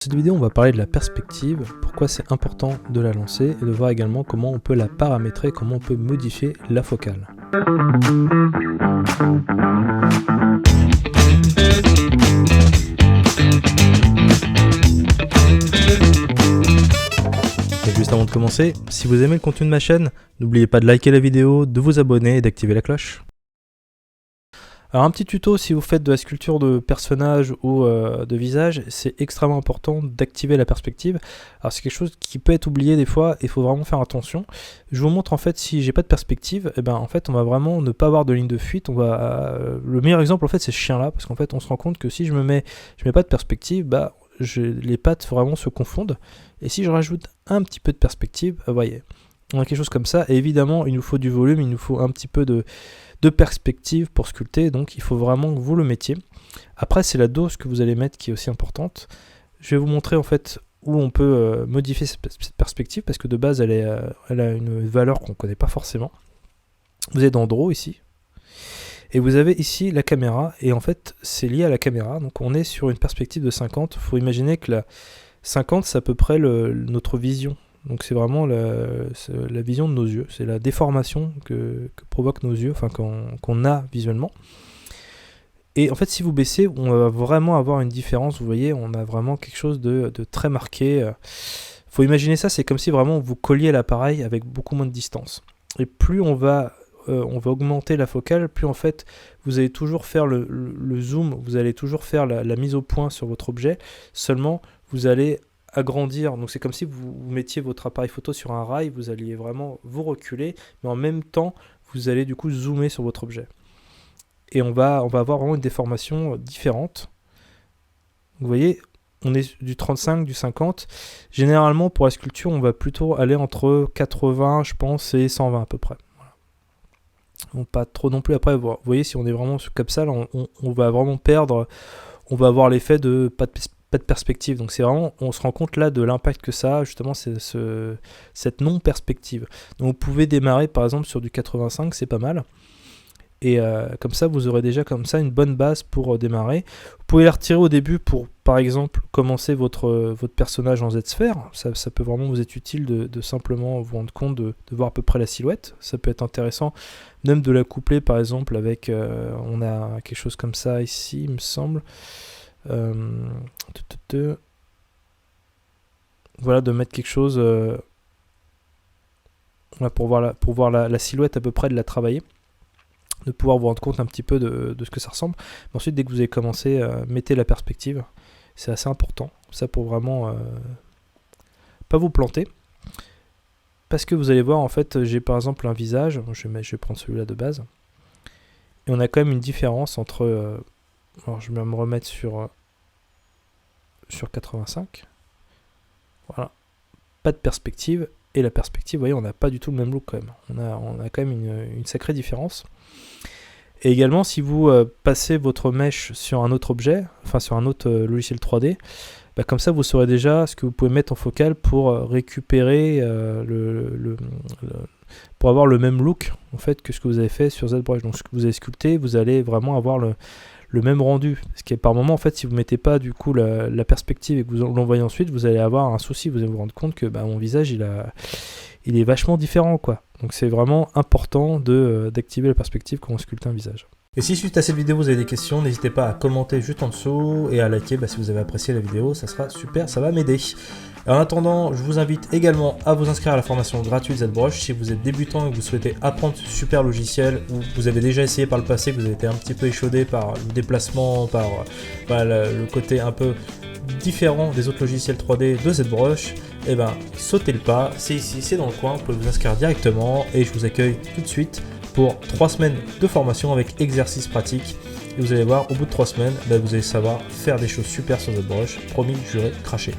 Dans cette vidéo, on va parler de la perspective, pourquoi c'est important de la lancer et de voir également comment on peut la paramétrer, comment on peut modifier la focale. Et juste avant de commencer, si vous aimez le contenu de ma chaîne, n'oubliez pas de liker la vidéo, de vous abonner et d'activer la cloche. Alors un petit tuto, si vous faites de la sculpture de personnages ou de visage, c'est extrêmement important d'activer la perspective. Alors c'est quelque chose qui peut être oublié des fois, il faut vraiment faire attention. Je vous montre en fait si j'ai pas de perspective, et ben en fait on va vraiment ne pas avoir de ligne de fuite. Le meilleur exemple en fait c'est ce chien là, parce qu'en fait on se rend compte que si je mets pas de perspective, bah les pattes vraiment se confondent. Et si je rajoute un petit peu de perspective, vous voyez, on a quelque chose comme ça. Et évidemment il nous faut du volume, il nous faut un petit peu de perspective pour sculpter, donc il faut vraiment que vous le mettiez. Après c'est la dose que vous allez mettre qui est aussi importante. Je vais vous montrer en fait où on peut modifier cette perspective, parce que de base elle a une valeur qu'on ne connaît pas forcément. Vous êtes dans Draw ici, et vous avez ici la caméra, et en fait c'est lié à la caméra, donc on est sur une perspective de 50. Il faut imaginer que la 50 c'est à peu près notre vision. Donc c'est vraiment la vision de nos yeux, c'est la déformation que provoquent nos yeux, enfin qu'on a visuellement. Et en fait si vous baissez, on va vraiment avoir une différence, vous voyez, on a vraiment quelque chose de très marqué. Faut imaginer ça, c'est comme si vraiment vous colliez l'appareil avec beaucoup moins de distance. Et plus on va augmenter la focale, plus en fait vous allez toujours faire le zoom, vous allez toujours faire la mise au point sur votre objet, seulement vous allez agrandir, donc c'est comme si vous mettiez votre appareil photo sur un rail, vous alliez vraiment vous reculer, mais en même temps vous allez du coup zoomer sur votre objet, et on va avoir vraiment une déformation différente. Vous voyez, on est du 35, du 50, généralement pour la sculpture on va plutôt aller entre 80 je pense et 120 à peu près. Voilà. Donc pas trop non plus. Après vous voyez, si on est vraiment comme ça, là, on va vraiment perdre, on va avoir l'effet de pas de perspective. Donc c'est vraiment, on se rend compte là de l'impact que ça a, justement, cette non-perspective. Donc vous pouvez démarrer par exemple sur du 85, c'est pas mal. Et comme ça, vous aurez déjà comme ça une bonne base pour démarrer. Vous pouvez la retirer au début pour, par exemple, commencer votre personnage en Z-sphère. Ça peut vraiment vous être utile de simplement vous rendre compte de voir à peu près la silhouette. Ça peut être intéressant même de la coupler par exemple avec, on a quelque chose comme ça ici, il me semble. Voilà, de mettre quelque chose pour voir la silhouette à peu près, de la travailler, de pouvoir vous rendre compte un petit peu de ce que ça ressemble. Mais ensuite dès que vous avez commencé, mettez la perspective, c'est assez important ça pour vraiment pas vous planter, parce que vous allez voir en fait, j'ai par exemple un visage, je vais prendre celui-là de base, et on a quand même une différence entre alors je vais me remettre sur 85. Voilà. Pas de perspective. Et la perspective, vous voyez, on n'a pas du tout le même look quand même. On a quand même une sacrée différence. Et également, si vous passez votre mesh sur un autre objet, enfin sur un autre logiciel 3D, bah comme ça vous saurez déjà ce que vous pouvez mettre en focale pour récupérer pour avoir le même look en fait que ce que vous avez fait sur ZBrush. Donc ce que vous avez sculpté, vous allez vraiment avoir le même rendu. Ce qui est par moment en fait, si vous mettez pas du coup la perspective et que vous l'envoyez ensuite, vous allez avoir un souci, vous allez vous rendre compte que mon visage il est vachement différent quoi. Donc c'est vraiment important d'activer la perspective quand on sculpte un visage. Et si suite à cette vidéo vous avez des questions, n'hésitez pas à commenter juste en dessous et à liker si vous avez apprécié la vidéo, ça sera super, ça va m'aider. En attendant, je vous invite également à vous inscrire à la formation gratuite ZBrush si vous êtes débutant et que vous souhaitez apprendre ce super logiciel, ou vous avez déjà essayé par le passé, que vous avez été un petit peu échaudé par le déplacement, par le côté un peu différent des autres logiciels 3D de ZBrush. Et ben sautez le pas, c'est ici, c'est dans le coin, vous pouvez vous inscrire directement et je vous accueille tout de suite pour 3 semaines de formation avec exercices pratiques. Et vous allez voir, au bout de 3 semaines, vous allez savoir faire des choses super sur ZBrush, promis, juré, craché.